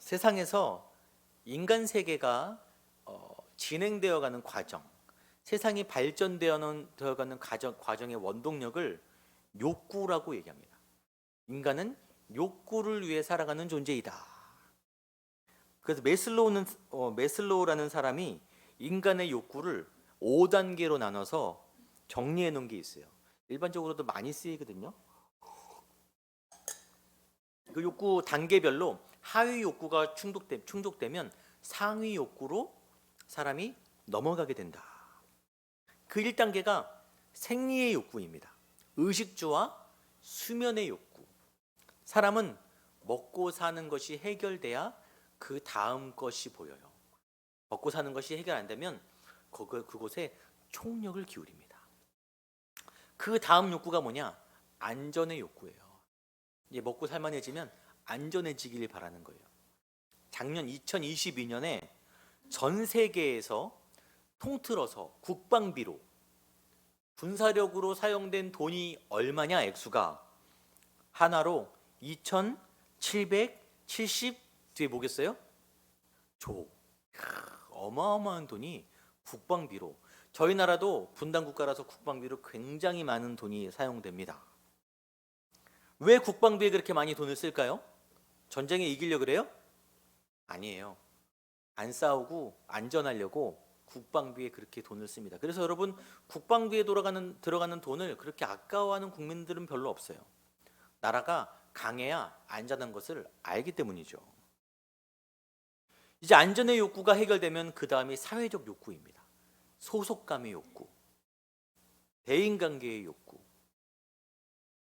세상에서 인간 세계가 진행되어가는 과정, 세상이 발전되어가는 과정의 원동력을 욕구라고 얘기합니다. 인간은 욕구를 위해 살아가는 존재이다. 그래서 메슬로우라는 사람이 인간의 욕구를 5단계로 나눠서 정리해 놓은 게 있어요. 일반적으로도 많이 쓰이거든요. 그 욕구 단계별로 하위 욕구가 충족되면 상위 욕구로 사람이 넘어가게 된다. 그 1단계가 생리의 욕구입니다. 의식주와 수면의 욕구. 사람은 먹고 사는 것이 해결돼야 그 다음 것이 보여요. 먹고 사는 것이 해결 안 되면 그곳에 총력을 기울입니다. 그 다음 욕구가 뭐냐? 안전의 욕구예요. 이제 먹고 살만해지면 안전해지길 바라는 거예요. 작년 2022년에 전 세계에서 통틀어서 국방비로 군사력으로 사용된 돈이 얼마냐? 액수가 하나로 2,770 뒤에 뭐겠어요? 조. 어마어마한 돈이 국방비로. 저희 나라도 분단 국가라서 국방비로 굉장히 많은 돈이 사용됩니다. 왜 국방비에 그렇게 많이 돈을 쓸까요? 전쟁에 이기려고 그래요? 아니에요. 안 싸우고 안전하려고 국방비에 그렇게 돈을 씁니다. 그래서 여러분, 국방비에 들어가는 돈을 그렇게 아까워하는 국민들은 별로 없어요. 나라가 강해야 안전한 것을 알기 때문이죠. 이제 안전의 욕구가 해결되면 그 다음이 사회적 욕구입니다. 소속감의 욕구, 대인관계의 욕구.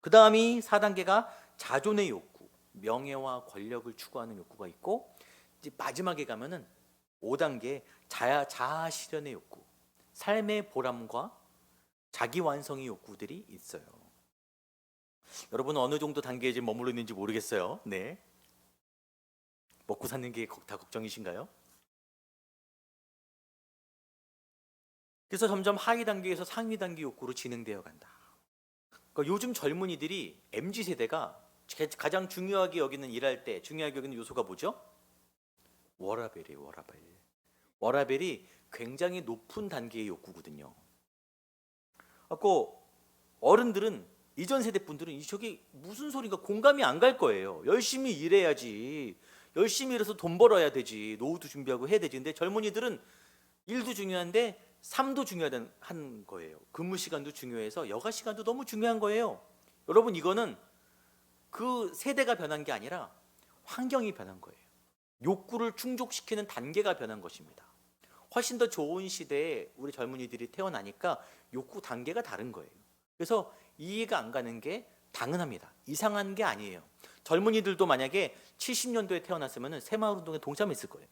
그 다음이 4단계가 자존의 욕구, 명예와 권력을 추구하는 욕구가 있고, 이제 마지막에 가면은 5단계 자아 실현의 욕구, 삶의 보람과 자기 완성의 욕구들이 있어요. 여러분 어느 정도 단계에 지금 머물러 있는지 모르겠어요. 네. 먹고 사는 게 다 걱정이신가요? 그래서 점점 하위 단계에서 상위 단계 욕구로 진행되어 간다. 그러니까 요즘 젊은이들이 MZ세대가 가장 중요하게 여기는, 일할 때 중요하게 여기는 요소가 뭐죠? 워라밸이에요. 워라밸이 굉장히 높은 단계의 욕구거든요. 어른들은, 이전 세대 분들은 저게 무슨 소리가 공감이 안 갈 거예요. 열심히 일해야지, 열심히 일해서 돈 벌어야 되지, 노후도 준비하고 해야 되지. 근데 젊은이들은 일도 중요한데 삶도 중요한 거예요. 근무 시간도 중요해서 여가 시간도 너무 중요한 거예요. 여러분, 이거는 그 세대가 변한 게 아니라 환경이 변한 거예요. 욕구를 충족시키는 단계가 변한 것입니다. 훨씬 더 좋은 시대에 우리 젊은이들이 태어나니까 욕구 단계가 다른 거예요. 그래서 이해가 안 가는 게 당연합니다. 이상한 게 아니에요. 젊은이들도 만약에 70년도에 태어났으면 새마을운동에 동참했을 거예요.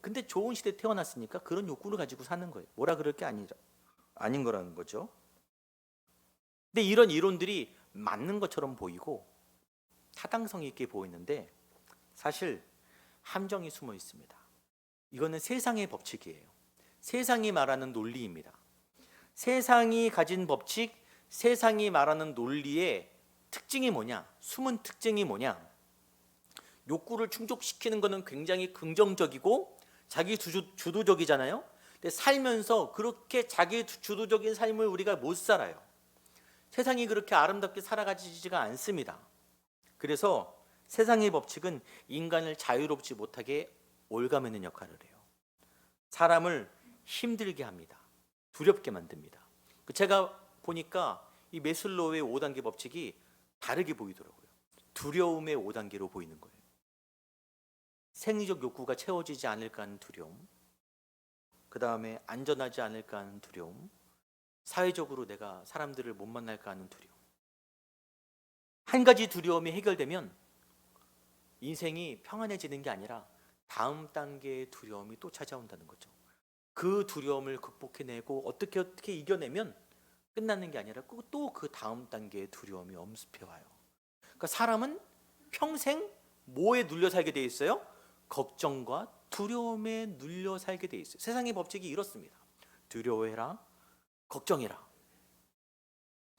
근데 좋은 시대에 태어났으니까 그런 욕구를 가지고 사는 거예요. 뭐라 그럴 게 아닌 거라는 거죠. 근데 이런 이론들이 맞는 것처럼 보이고 타당성 있게 보이는데 사실 함정이 숨어 있습니다. 이거는 세상의 법칙이에요. 세상이 말하는 논리입니다. 세상이 가진 법칙, 세상이 말하는 논리의 특징이 뭐냐? 숨은 특징이 뭐냐? 욕구를 충족시키는 것은 굉장히 긍정적이고 자기 주도적이잖아요. 근데 살면서 그렇게 자기 주도적인 삶을 우리가 못 살아요. 세상이 그렇게 아름답게 살아가지지가 않습니다. 그래서 세상의 법칙은 인간을 자유롭지 못하게 올가매는 역할을 해요. 사람을 힘들게 합니다. 두렵게 만듭니다. 제가 보니까 이 메슬로우의 5단계 법칙이 다르게 보이더라고요. 두려움의 5단계로 보이는 거예요. 생리적 욕구가 채워지지 않을까 하는 두려움, 그 다음에 안전하지 않을까 하는 두려움, 사회적으로 내가 사람들을 못 만날까 하는 두려움. 한 가지 두려움이 해결되면 인생이 평안해지는 게 아니라 다음 단계의 두려움이 또 찾아온다는 거죠. 그 두려움을 극복해내고 어떻게 이겨내면 끝나는 게 아니라 또 그 다음 단계의 두려움이 엄습해와요. 그러니까 사람은 평생 뭐에 눌려 살게 돼 있어요? 걱정과 두려움에 눌려 살게 돼 있어요. 세상의 법칙이 이렇습니다. 두려워해라, 걱정해라.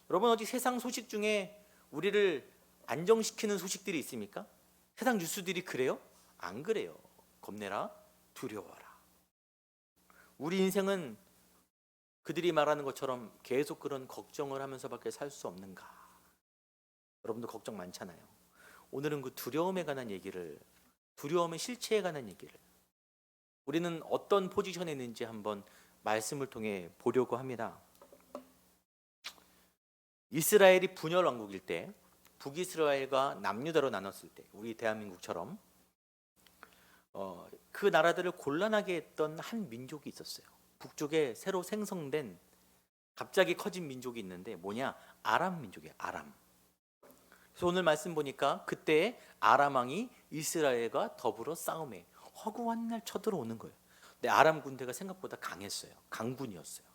여러분, 어디 세상 소식 중에 우리를 안정시키는 소식들이 있습니까? 세상 뉴스들이 그래요? 안 그래요. 겁내라, 두려워라. 우리 인생은 그들이 말하는 것처럼 계속 그런 걱정을 하면서밖에 살 수 없는가? 여러분도 걱정 많잖아요. 오늘은 그 두려움에 관한 얘기를, 두려움의 실체에 관한 얘기를 우리는 어떤 포지션에 있는지 한번 말씀을 통해 보려고 합니다. 이스라엘이 분열 왕국일 때, 북이스라엘과 남유다로 나눴을 때, 우리 대한민국처럼 그 나라들을 곤란하게 했던 한 민족이 있었어요. 북쪽에 새로 생성된 갑자기 커진 민족이 있는데 뭐냐? 아람 민족이에요. 아람. 그래서 오늘 말씀 보니까 그때 아람 왕이 이스라엘과 더불어 싸움에 허구한 날 쳐들어오는 거예요. 근데 아람 군대가 생각보다 강했어요. 강군이었어요.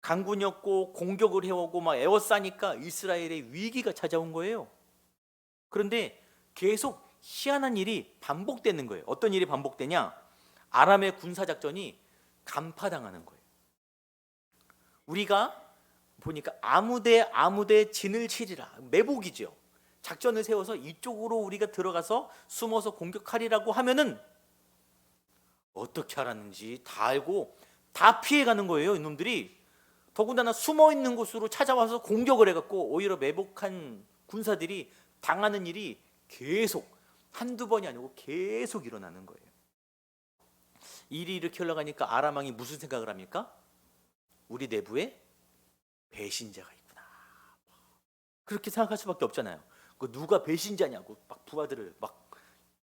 강군이었고 공격을 해오고 막 에워싸니까 이스라엘의 위기가 찾아온 거예요. 그런데 계속 희한한 일이 반복되는 거예요. 어떤 일이 반복되냐? 아람의 군사작전이 간파당하는 거예요. 우리가 보니까 아무데 진을 치리라, 매복이죠. 작전을 세워서 이쪽으로 우리가 들어가서 숨어서 공격하리라고 하면은 어떻게 알았는지 다 알고 다 피해가는 거예요. 이놈들이 더군다나 숨어있는 곳으로 찾아와서 공격을 해갖고 오히려 매복한 군사들이 당하는 일이 계속 한두 번이 아니고 계속 일어나는 거예요. 일이 이렇게 흘러가니까 아람 왕이 무슨 생각을 합니까? 우리 내부에 배신자가 있구나. 그렇게 생각할 수밖에 없잖아요. 그 누가 배신자냐고 막 부하들을 막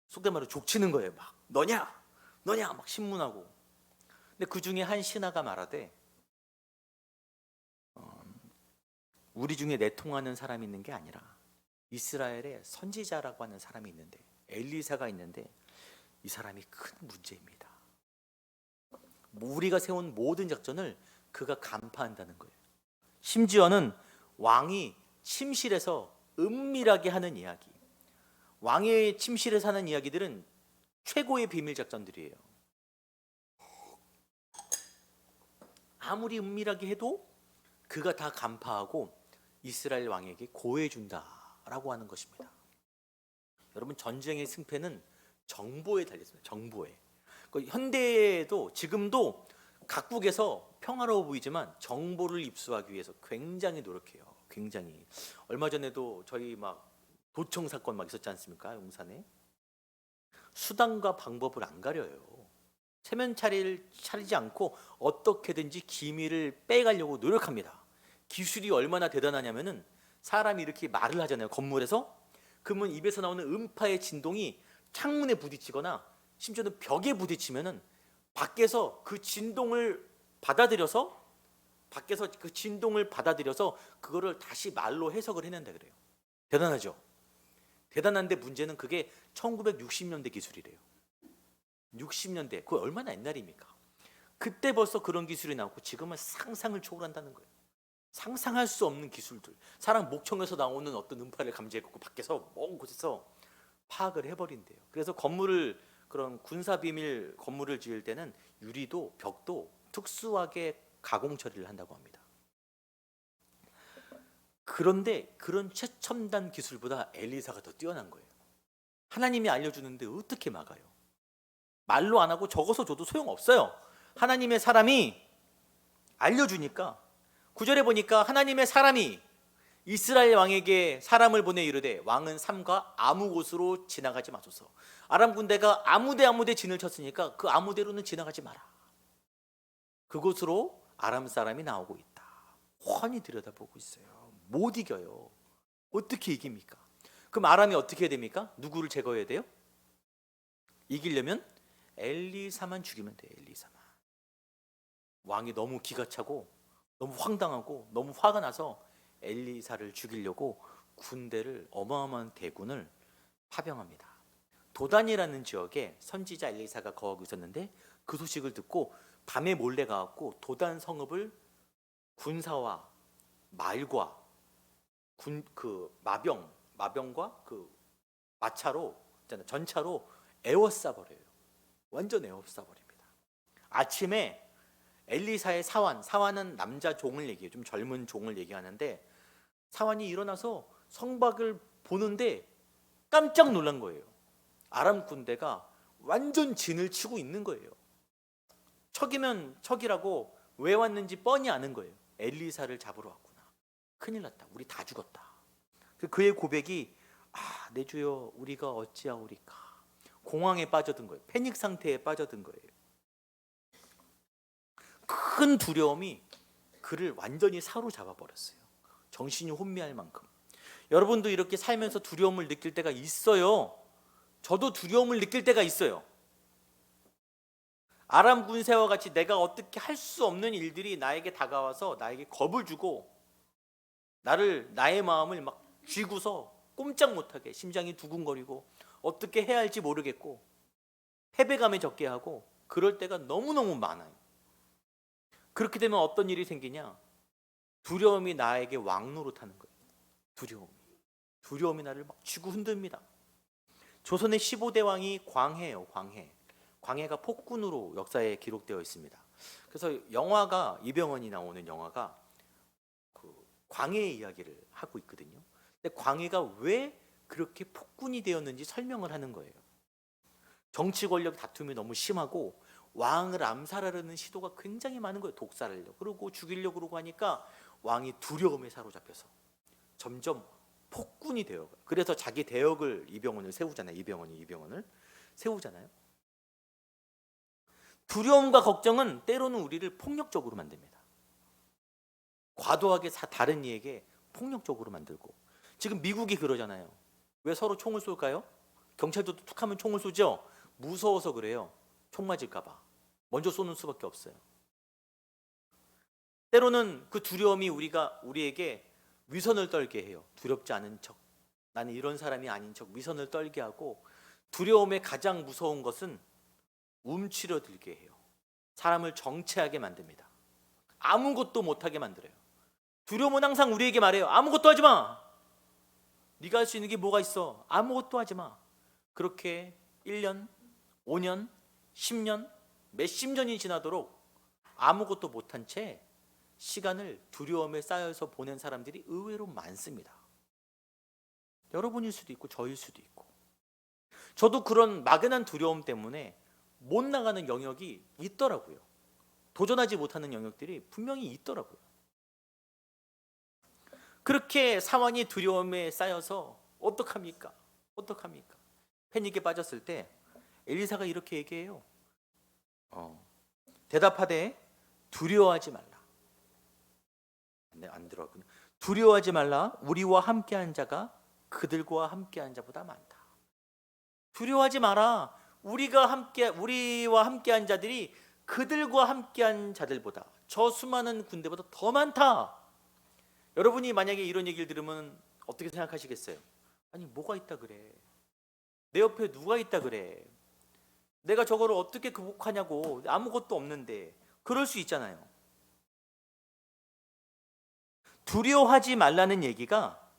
속된 말로 족치는 거예요. 막 너냐 막 신문하고. 근데 그 중에 한 신하가 말하되 우리 중에 내통하는 사람이 있는 게 아니라 이스라엘에 선지자라고 하는 사람이 있는데, 엘리사가 있는데 이 사람이 큰 문제입니다. 우리가 세운 모든 작전을 그가 간파한다는 거예요. 심지어는 왕이 침실에서 은밀하게 하는 이야기, 왕의 침실에서 하는 이야기들은 최고의 비밀 작전들이에요. 아무리 은밀하게 해도 그가 다 간파하고 이스라엘 왕에게 고해준다라고 하는 것입니다. 여러분, 전쟁의 승패는 정보에 달렸습니다. 정보에. 현대에도 지금도 각국에서 평화로워 보이지만 정보를 입수하기 위해서 굉장히 노력해요. 굉장히. 얼마 전에도 저희 막 도청 사건 막 있었지 않습니까? 용산에. 수단과 방법을 안 가려요. 체면 차리지 않고 어떻게든지 기밀을 빼가려고 노력합니다. 기술이 얼마나 대단하냐면은 사람이 이렇게 말을 하잖아요. 건물에서. 그러면 입에서 나오는 음파의 진동이 창문에 부딪히거나 심지어는 벽에 부딪히면은 밖에서 그 진동을 받아들여서 그거를 다시 말로 해석을 해낸다 그래요. 대단하죠? 대단한데 문제는 그게 1960년대 기술이래요. 60년대, 그거 얼마나 옛날입니까? 그때 벌써 그런 기술이 나오고 지금은 상상을 초월한다는 거예요. 상상할 수 없는 기술들. 사람 목청에서 나오는 어떤 음파를 감지해갖고 밖에서 먼 곳에서 파악을 해버린대요. 그래서 그런 군사비밀 건물을 지을 때는 유리도 벽도 특수하게 가공 처리를 한다고 합니다. 그런데 그런 최첨단 기술보다 엘리사가 더 뛰어난 거예요. 하나님이 알려주는데 어떻게 막아요? 말로 안 하고 적어서 줘도 소용없어요. 하나님의 사람이 알려주니까. 9절에 보니까 하나님의 사람이 이스라엘 왕에게 사람을 보내 이르되 왕은 삼가 아무 곳으로 지나가지 마소서. 아람 군대가 아무데 진을 쳤으니까 그 아무데로는 지나가지 마라. 그곳으로 아람 사람이 나오고 있다. 훤히 들여다보고 있어요. 못 이겨요. 어떻게 이깁니까? 그럼 아람이 어떻게 해야 됩니까? 누구를 제거해야 돼요? 이기려면 엘리사만 죽이면 돼요. 엘리사만. 왕이 너무 기가 차고 너무 황당하고 너무 화가 나서 엘리사를 죽이려고 군대를, 어마어마한 대군을 파병합니다. 도단이라는 지역에 선지자 엘리사가 거하고 있었는데 그 소식을 듣고 밤에 몰래 가갖고 도단 성읍을 군사와 말과 마병과 그 마차로, 전차로 에워싸버려요. 완전 에워싸버립니다. 아침에 엘리사의 사환은 남자 종을 얘기해요. 좀 젊은 종을 얘기하는데, 사환이 일어나서 성박을 보는데 깜짝 놀란 거예요. 아람 군대가 완전 진을 치고 있는 거예요. 척이면 척이라고 왜 왔는지 뻔히 아는 거예요. 엘리사를 잡으러 왔구나. 큰일 났다. 우리 다 죽었다. 그의 고백이, 내 주여, 우리가 어찌하오리까. 공황에 빠져든 거예요. 패닉 상태에 빠져든 거예요. 큰 두려움이 그를 완전히 사로잡아 버렸어요. 정신이 혼미할 만큼. 여러분도 이렇게 살면서 두려움을 느낄 때가 있어요. 저도 두려움을 느낄 때가 있어요. 아람 군세와 같이 내가 어떻게 할 수 없는 일들이 나에게 다가와서 나에게 겁을 주고 나의 마음을 막 쥐고서 꼼짝 못하게, 심장이 두근거리고 어떻게 해야 할지 모르겠고 패배감에 적게 하고, 그럴 때가 너무너무 많아요. 그렇게 되면 어떤 일이 생기냐? 두려움이 나에게 왕노릇하는 거예요. 두려움이 나를 막 쥐고 흔듭니다. 조선의 15대 왕이 광해예요. 광해가 폭군으로 역사에 기록되어 있습니다. 그래서 영화가, 이병헌이 나오는 영화가 그 광해의 이야기를 하고 있거든요. 근데 광해가 왜 그렇게 폭군이 되었는지 설명을 하는 거예요. 정치 권력 다툼이 너무 심하고 왕을 암살하려는 시도가 굉장히 많은 거예요. 독살하려고 그러고 죽이려고 그러고 하니까 왕이 두려움에 사로잡혀서 점점 폭군이 되어가요. 그래서 자기 대역을 이병헌을 세우잖아요. 이병헌을 세우잖아요. 두려움과 걱정은 때로는 우리를 폭력적으로 만듭니다. 과도하게 다른 이에게 폭력적으로 만들고. 지금 미국이 그러잖아요. 왜 서로 총을 쏠까요? 경찰도 툭하면 총을 쏘죠. 무서워서 그래요. 총 맞을까 봐 먼저 쏘는 수밖에 없어요. 때로는 그 두려움이 우리에게 위선을 떨게 해요. 두렵지 않은 척, 나는 이런 사람이 아닌 척 위선을 떨게 하고, 두려움의 가장 무서운 것은 움츠러들게 해요. 사람을 정체하게 만듭니다. 아무것도 못하게 만들어요. 두려움은 항상 우리에게 말해요. 아무것도 하지 마. 네가 할 수 있는 게 뭐가 있어? 아무것도 하지 마. 그렇게 1년, 5년, 10년, 몇십 년이 지나도록 아무것도 못한 채 시간을 두려움에 쌓여서 보낸 사람들이 의외로 많습니다. 여러분일 수도 있고 저일 수도 있고. 저도 그런 막연한 두려움 때문에 못 나가는 영역이 있더라고요. 도전하지 못하는 영역들이 분명히 있더라고요. 그렇게 상황이 두려움에 쌓여서 어떡합니까? 패닉에 빠졌을 때 엘리사가 이렇게 얘기해요. 대답하되 두려워하지 말라. 안 들어왔군요. 두려워하지 말라. 우리와 함께한 자가 그들과 함께한 자보다 많다. 두려워하지 마라. 우리와 함께한 자들이 그들과 함께한 자들보다, 저 수많은 군대보다 더 많다. 여러분이 만약에 이런 얘기를 들으면 어떻게 생각하시겠어요? 아니, 뭐가 있다 그래? 내 옆에 누가 있다 그래? 내가 저거를 어떻게 극복하냐고. 아무것도 없는데. 그럴 수 있잖아요. 두려워하지 말라는 얘기가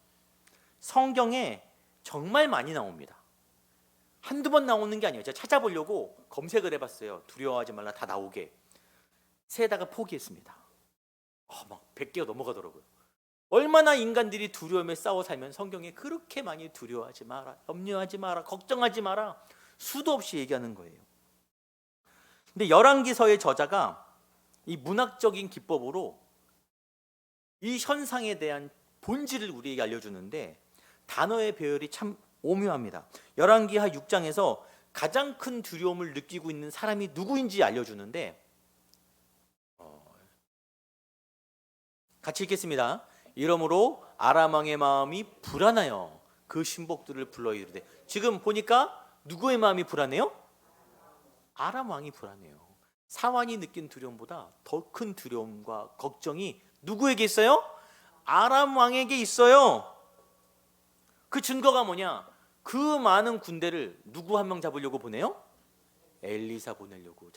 성경에 정말 많이 나옵니다. 한두 번 나오는 게 아니에요. 제가 찾아보려고 검색을 해봤어요. 두려워하지 말라 다 나오게. 세다가 포기했습니다. 막 100개가 넘어가더라고요. 얼마나 인간들이 두려움에 싸워 살면 성경에 그렇게 많이 두려워하지 마라, 염려하지 마라, 걱정하지 마라 수도 없이 얘기하는 거예요. 근데 열왕기서의 저자가 이 문학적인 기법으로 이 현상에 대한 본질을 우리에게 알려주는데 단어의 배열이 참 오묘합니다. 열왕기하 6장에서 가장 큰 두려움을 느끼고 있는 사람이 누구인지 알려주는데 같이 읽겠습니다. 이러므로 아람 왕의 마음이 불안하여 그 신복들을 불러 이르되. 지금 보니까 누구의 마음이 불안해요? 아람 왕이 불안해요. 사환이 느낀 두려움보다 더 큰 두려움과 걱정이 누구에게 있어요? 아람 왕에게 있어요. 그 증거가 뭐냐? 그 많은 군대를 누구 한 명 잡으려고 보내요? 엘리사 보내려고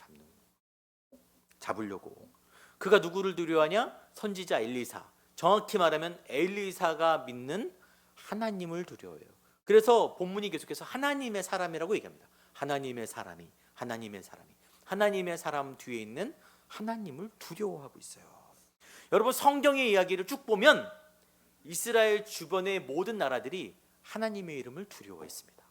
잡으려고. 그가 누구를 두려워하냐? 선지자 엘리사. 정확히 말하면 엘리사가 믿는 하나님을 두려워해요. 그래서 본문이 계속해서 하나님의 사람이라고 얘기합니다. 하나님의 사람이 하나님의 사람 뒤에 있는 하나님을 두려워하고 있어요. 여러분, 성경의 이야기를 쭉 보면 이스라엘 주변의 모든 나라들이 하나님의 이름을 두려워했습니다.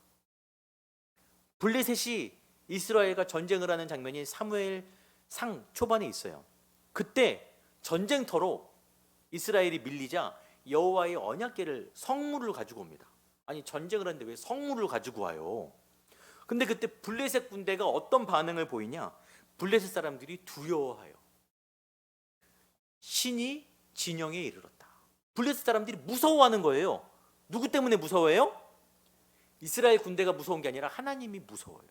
블레셋이 이스라엘과 전쟁을 하는 장면이 사무엘상 초반에 있어요. 그때 전쟁터로 이스라엘이 밀리자 여호와의 언약궤를 성물을 가지고 옵니다. 아니, 전쟁을 하는데 왜 성물을 가지고 와요? 근데 그때 블레셋 군대가 어떤 반응을 보이냐? 블레셋 사람들이 두려워해요. 신이 진영에 이르렀다. 블레셋 사람들이 무서워하는 거예요. 누구 때문에 무서워해요? 이스라엘 군대가 무서운 게 아니라 하나님이 무서워요.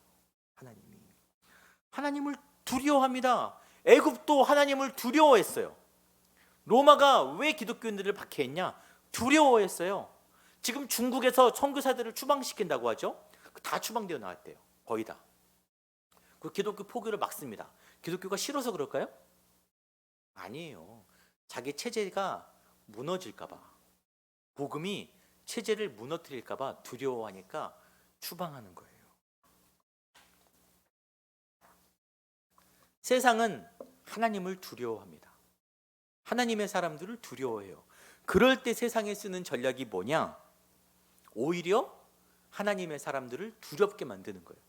하나님을 두려워합니다. 애굽도 하나님을 두려워했어요. 로마가 왜 기독교인들을 박해했냐? 두려워했어요. 지금 중국에서 선교사들을 추방시킨다고 하죠. 다 추방되어 나왔대요. 거의 다. 그 기독교 포교를 막습니다. 기독교가 싫어서 그럴까요? 아니에요. 자기 체제가 무너질까 봐, 복음이 체제를 무너뜨릴까 봐 두려워하니까 추방하는 거예요. 세상은 하나님을 두려워합니다. 하나님의 사람들을 두려워해요. 그럴 때 세상에 쓰는 전략이 뭐냐? 오히려 하나님의 사람들을 두렵게 만드는 거예요.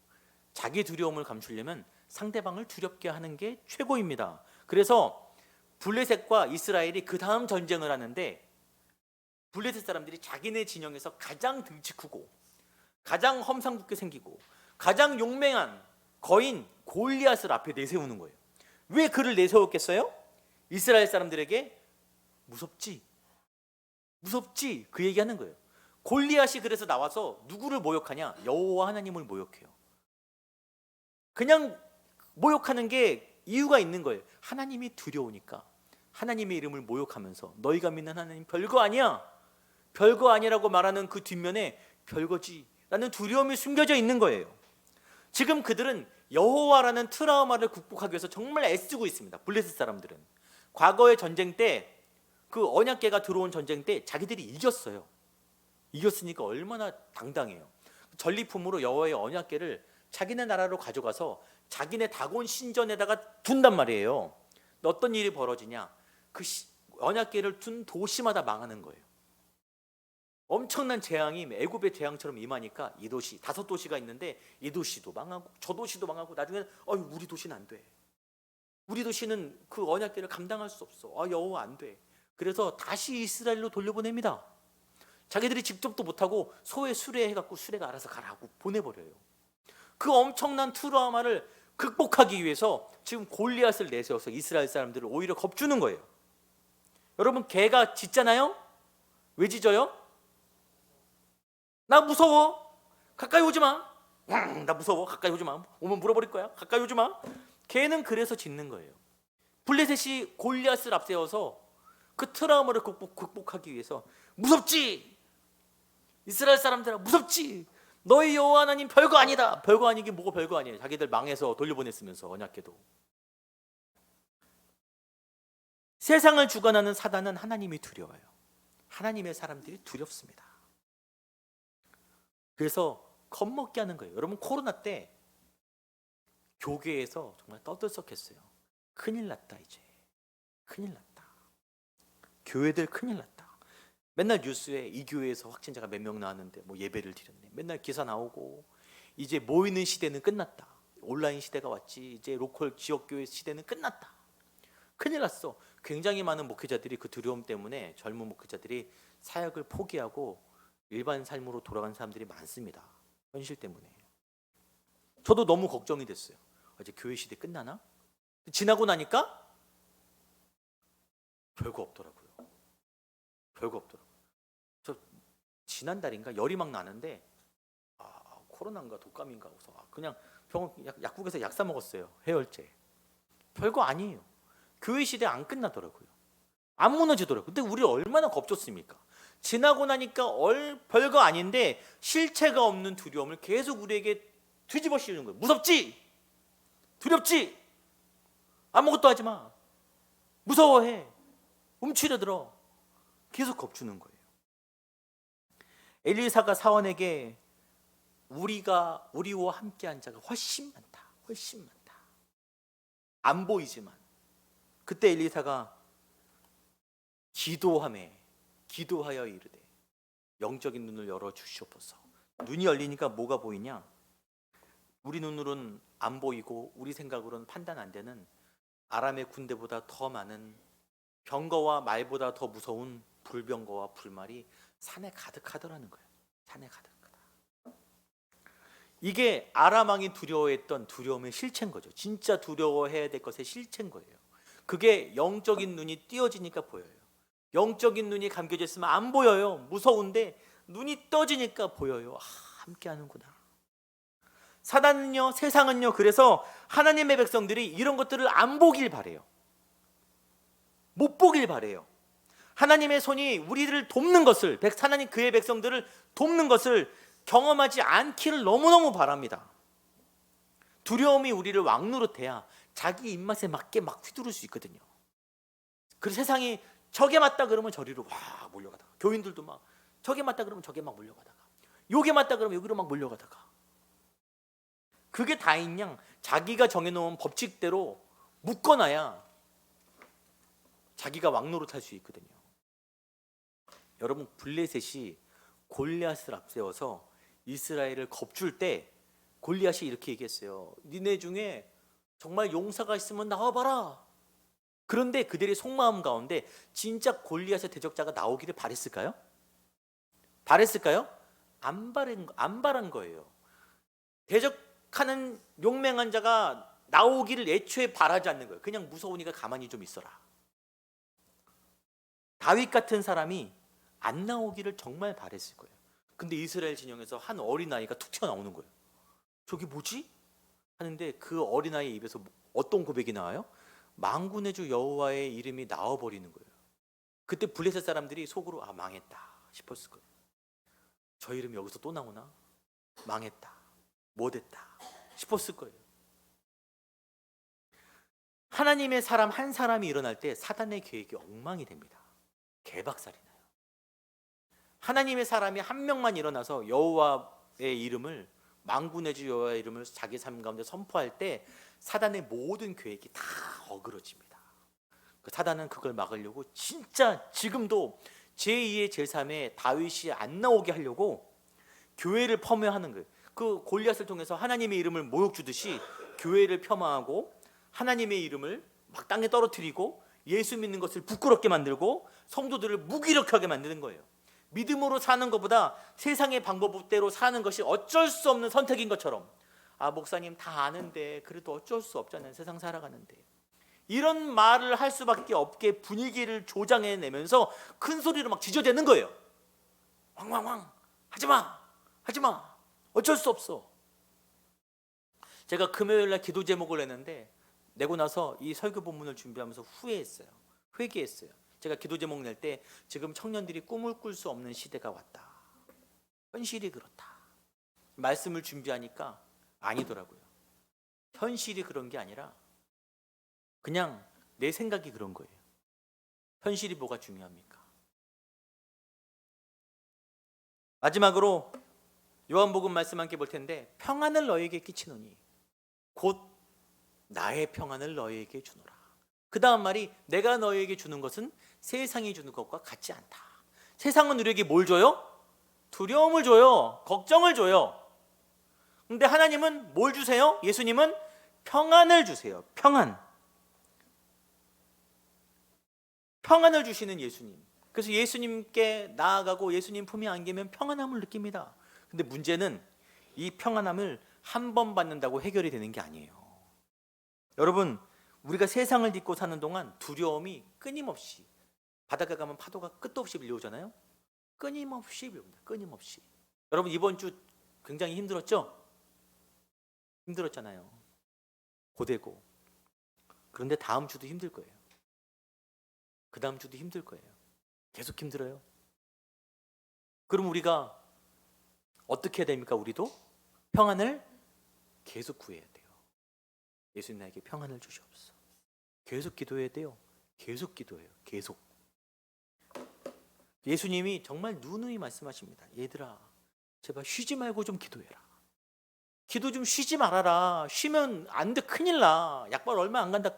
자기 두려움을 감추려면 상대방을 두렵게 하는 게 최고입니다. 그래서 블레셋과 이스라엘이 그 다음 전쟁을 하는데 블레셋 사람들이 자기네 진영에서 가장 등치 크고 가장 험상궂게 생기고 가장 용맹한 거인 골리앗을 앞에 내세우는 거예요. 왜 그를 내세웠겠어요? 이스라엘 사람들에게 무섭지 그 얘기하는 거예요. 골리앗이 그래서 나와서 누구를 모욕하냐? 여호와 하나님을 모욕해요. 그냥 모욕하는 게 이유가 있는 거예요. 하나님이 두려우니까 하나님의 이름을 모욕하면서 너희가 믿는 하나님 별거 아니야, 별거 아니라고 말하는 그 뒷면에 별거지 라는 두려움이 숨겨져 있는 거예요. 지금 그들은 여호와라는 트라우마를 극복하기 위해서 정말 애쓰고 있습니다. 블레셋 사람들은 과거의 전쟁 때, 그 언약궤가 들어온 전쟁 때 자기들이 이겼어요. 이겼으니까 얼마나 당당해요. 전리품으로 여호와의 언약궤를 자기네 나라로 가져가서 자기네 다곤 신전에다가 둔단 말이에요. 어떤 일이 벌어지냐? 그 언약궤를 둔 도시마다 망하는 거예요. 엄청난 재앙이 애굽의 재앙처럼 임하니까 이 도시, 5도시가 있는데 이 도시도 망하고 저 도시도 망하고 나중에는 우리 도시는 안 돼. 우리 도시는 그 언약궤를 감당할 수 없어. 여호와 안 돼. 그래서 다시 이스라엘로 돌려보냅니다. 자기들이 직접도 못하고 소에 수레해갖고 수레가 알아서 가라고 보내버려요. 그 엄청난 트라우마를 극복하기 위해서 지금 골리앗을 내세워서 이스라엘 사람들을 오히려 겁주는 거예요. 여러분, 개가 짖잖아요? 왜 짖어요? 나 무서워, 가까이 오지 마. 나 무서워, 가까이 오지 마. 오면 물어버릴 거야, 가까이 오지 마. 개는 그래서 짖는 거예요. 블레셋이 골리앗을 앞세워서 그 트라우마를 극복하기 위해서 무섭지? 이스라엘 사람들아, 무섭지? 너희 여호와 하나님 별거 아니다. 별거 아니긴 뭐가 별거 아니에요. 자기들 망해서 돌려보냈으면서 언약궤도. 세상을 주관하는 사단은 하나님이 두려워요. 하나님의 사람들이 두렵습니다. 그래서 겁먹게 하는 거예요. 여러분, 코로나 때 교회에서 정말 떠들썩했어요. 큰일 났다, 이제 큰일 났다. 교회들 큰일 났다. 맨날 뉴스에 이 교회에서 확진자가 몇 명 나왔는데 뭐 예배를 드렸네. 맨날 기사 나오고 이제 모이는 시대는 끝났다. 온라인 시대가 왔지. 이제 로컬 지역교회 시대는 끝났다. 큰일 났어. 굉장히 많은 목회자들이 그 두려움 때문에, 젊은 목회자들이 사역을 포기하고 일반 삶으로 돌아간 사람들이 많습니다. 현실 때문에. 저도 너무 걱정이 됐어요. 이제 교회 시대 끝나나? 지나고 나니까 별거 없더라고요. 별거 없더라고요. 저 지난달인가 열이 막 나는데 코로나인가 독감인가 해서 그냥 병원 약국에서 약 사 먹었어요. 해열제. 별거 아니에요. 교회 시대 안 끝나더라고요. 안 무너지더라고요. 근데 우리 얼마나 겁줬습니까? 지나고 나니까 별거 아닌데 실체가 없는 두려움을 계속 우리에게 뒤집어 씌우는 거예요. 무섭지? 두렵지? 아무것도 하지 마. 무서워해. 움츠려들어. 계속 겁주는 거예요. 엘리사가 사원에게 우리와 함께한 자가 훨씬 많다. 훨씬 많다. 안 보이지만 그때 엘리사가 기도하여 이르되 영적인 눈을 열어 주시옵소서. 눈이 열리니까 뭐가 보이냐? 우리 눈으로는 안 보이고 우리 생각으로는 판단 안 되는 아람의 군대보다 더 많은 병거와 말보다 더 무서운 불병거와 불말이 산에 가득하더라는 거예요. 산에 가득하다. 이게 아람 왕이 두려워했던 두려움의 실체인 거죠. 진짜 두려워해야 될 것의 실체인 거예요. 그게 영적인 눈이 띄어지니까 보여요. 영적인 눈이 감겨져 있으면 안 보여요. 무서운데 눈이 떠지니까 보여요. 함께 하는구나. 사단은요, 세상은요, 그래서 하나님의 백성들이 이런 것들을 안 보길 바래요. 못 보길 바래요. 하나님의 손이 우리들을 돕는 것을, 하나님 그의 백성들을 돕는 것을 경험하지 않기를 너무너무 바랍니다. 두려움이 우리를 왕노릇해야 자기 입맛에 맞게 막 휘두를 수 있거든요. 그래서 세상이 저게 맞다 그러면 저리로 막 몰려가다가, 교인들도 막 저게 맞다 그러면 저게 막 몰려가다가, 요게 맞다 그러면 여기로 막 몰려가다가, 그게 다인 양 자기가 정해놓은 법칙대로 묶어놔야 자기가 왕노릇할 수 있거든요. 여러분, 블레셋이 골리앗을 앞세워서 이스라엘을 겁줄 때 골리앗이 이렇게 얘기했어요. 니네 중에 정말 용사가 있으면 나와봐라. 그런데 그들의 속마음 가운데 진짜 골리앗의 대적자가 나오기를 바랬을까요? 바랬을까요? 안 바란 거예요. 대적하는 용맹한 자가 나오기를 애초에 바라지 않는 거예요. 그냥 무서우니까 가만히 좀 있어라. 다윗 같은 사람이 안 나오기를 정말 바랬을 거예요. 근데 이스라엘 진영에서 한 어린아이가 툭 튀어나오는 거예요. 저게 뭐지? 하는데 그 어린아이의 입에서 어떤 고백이 나와요? 만군의 주 여호와의 이름이 나와버리는 거예요. 그때 블레셋 사람들이 속으로 망했다 싶었을 거예요. 저 이름이 여기서 또 나오나? 망했다, 못했다 싶었을 거예요. 하나님의 사람 한 사람이 일어날 때 사단의 계획이 엉망이 됩니다. 개박살이 나요. 하나님의 사람이 한 명만 일어나서 여호와의 이름을, 만군의 주 여호와의 이름을 자기 삶 가운데 선포할 때 사단의 모든 계획이 다 어그러집니다. 그 사단은 그걸 막으려고 진짜 지금도 제2의 제3의 다윗이 안 나오게 하려고 교회를 폄훼하는 거예요. 그 골리앗을 통해서 하나님의 이름을 모욕 주듯이 교회를 폄하하고 하나님의 이름을 막 땅에 떨어뜨리고 예수 믿는 것을 부끄럽게 만들고 성도들을 무기력하게 만드는 거예요. 믿음으로 사는 것보다 세상의 방법대로 사는 것이 어쩔 수 없는 선택인 것처럼, 목사님 다 아는데 그래도 어쩔 수 없잖아요. 세상 살아가는데. 이런 말을 할 수밖에 없게 분위기를 조장해내면서 큰 소리로 막 지저대는 거예요. 왕왕왕 하지마, 하지마, 어쩔 수 없어. 제가 금요일날 기도 제목을 내고 나서 이 설교 본문을 준비하면서 후회했어요. 회개했어요. 제가 기도 제목 낼 때 지금 청년들이 꿈을 꿀 수 없는 시대가 왔다. 현실이 그렇다. 말씀을 준비하니까 아니더라고요. 현실이 그런 게 아니라 그냥 내 생각이 그런 거예요. 현실이 뭐가 중요합니까? 마지막으로 요한복음 말씀 함께 볼 텐데, 평안을 너에게 끼치노니 곧 나의 평안을 너에게 주노라. 그 다음 말이, 내가 너에게 주는 것은 세상이 주는 것과 같지 않다. 세상은 우리에게 뭘 줘요? 두려움을 줘요. 걱정을 줘요. 근데 하나님은 뭘 주세요? 예수님은 평안을 주세요. 평안을 주시는 예수님. 그래서 예수님께 나아가고 예수님 품에 안기면 평안함을 느낍니다. 근데 문제는 이 평안함을 한 번 받는다고 해결이 되는 게 아니에요. 여러분, 우리가 세상을 딛고 사는 동안 두려움이 끊임없이 바닷가 가면 파도가 끝도 없이 밀려오잖아요. 끊임없이 밀려옵니다. 끊임없이. 여러분 이번 주 굉장히 힘들었죠? 힘들었잖아요. 고되고. 그런데 다음 주도 힘들 거예요. 그 다음 주도 힘들 거예요. 계속 힘들어요. 그럼 우리가 어떻게 해야 됩니까? 우리도 평안을 계속 구해야 돼요. 예수님 나에게 평안을 주시옵소서. 계속 기도해야 돼요. 계속 기도해요. 계속. 예수님이 정말 누누이 말씀하십니다. 얘들아, 제발 쉬지 말고 좀 기도해라. 기도 좀 쉬지 말아라. 쉬면 안 돼. 큰일 나. 약발 얼마 안 간다.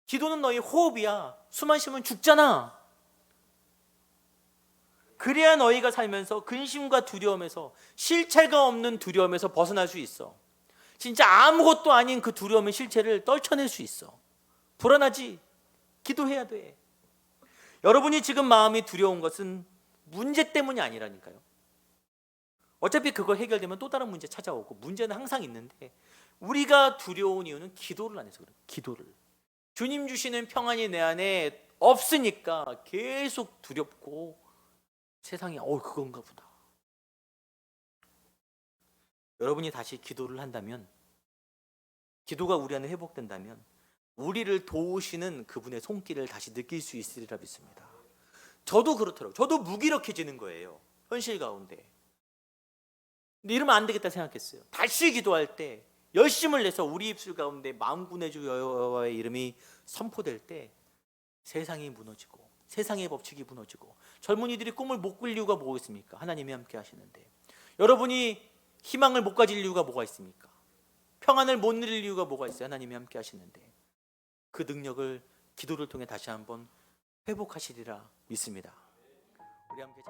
기도는 너희 호흡이야. 숨만 쉬면 죽잖아. 그래야 너희가 살면서 근심과 두려움에서, 실체가 없는 두려움에서 벗어날 수 있어. 진짜 아무것도 아닌 그 두려움의 실체를 떨쳐낼 수 있어. 불안하지? 기도해야 돼. 여러분이 지금 마음이 두려운 것은 문제 때문이 아니라니까요. 어차피 그거 해결되면 또 다른 문제 찾아오고 문제는 항상 있는데, 우리가 두려운 이유는 기도를 안 해서 그래요. 기도를. 주님 주시는 평안이 내 안에 없으니까 계속 두렵고 세상이 그건가 보다. 여러분이 다시 기도를 한다면, 기도가 우리 안에 회복된다면 우리를 도우시는 그분의 손길을 다시 느낄 수 있으리라 믿습니다. 저도 그렇더라고요. 저도 무기력해지는 거예요. 현실 가운데. 근데 이러면 안 되겠다 생각했어요. 다시 기도할 때 열심을 내서 우리 입술 가운데 만군의 주 여호와의 이름이 선포될 때 세상이 무너지고 세상의 법칙이 무너지고 젊은이들이 꿈을 못 꿀 이유가 뭐가 있습니까? 하나님이 함께 하시는데. 여러분이 희망을 못 가질 이유가 뭐가 있습니까? 평안을 못 누릴 이유가 뭐가 있어요? 하나님이 함께 하시는데. 그 능력을 기도를 통해 다시 한번 회복하시리라 믿습니다. 우리 함께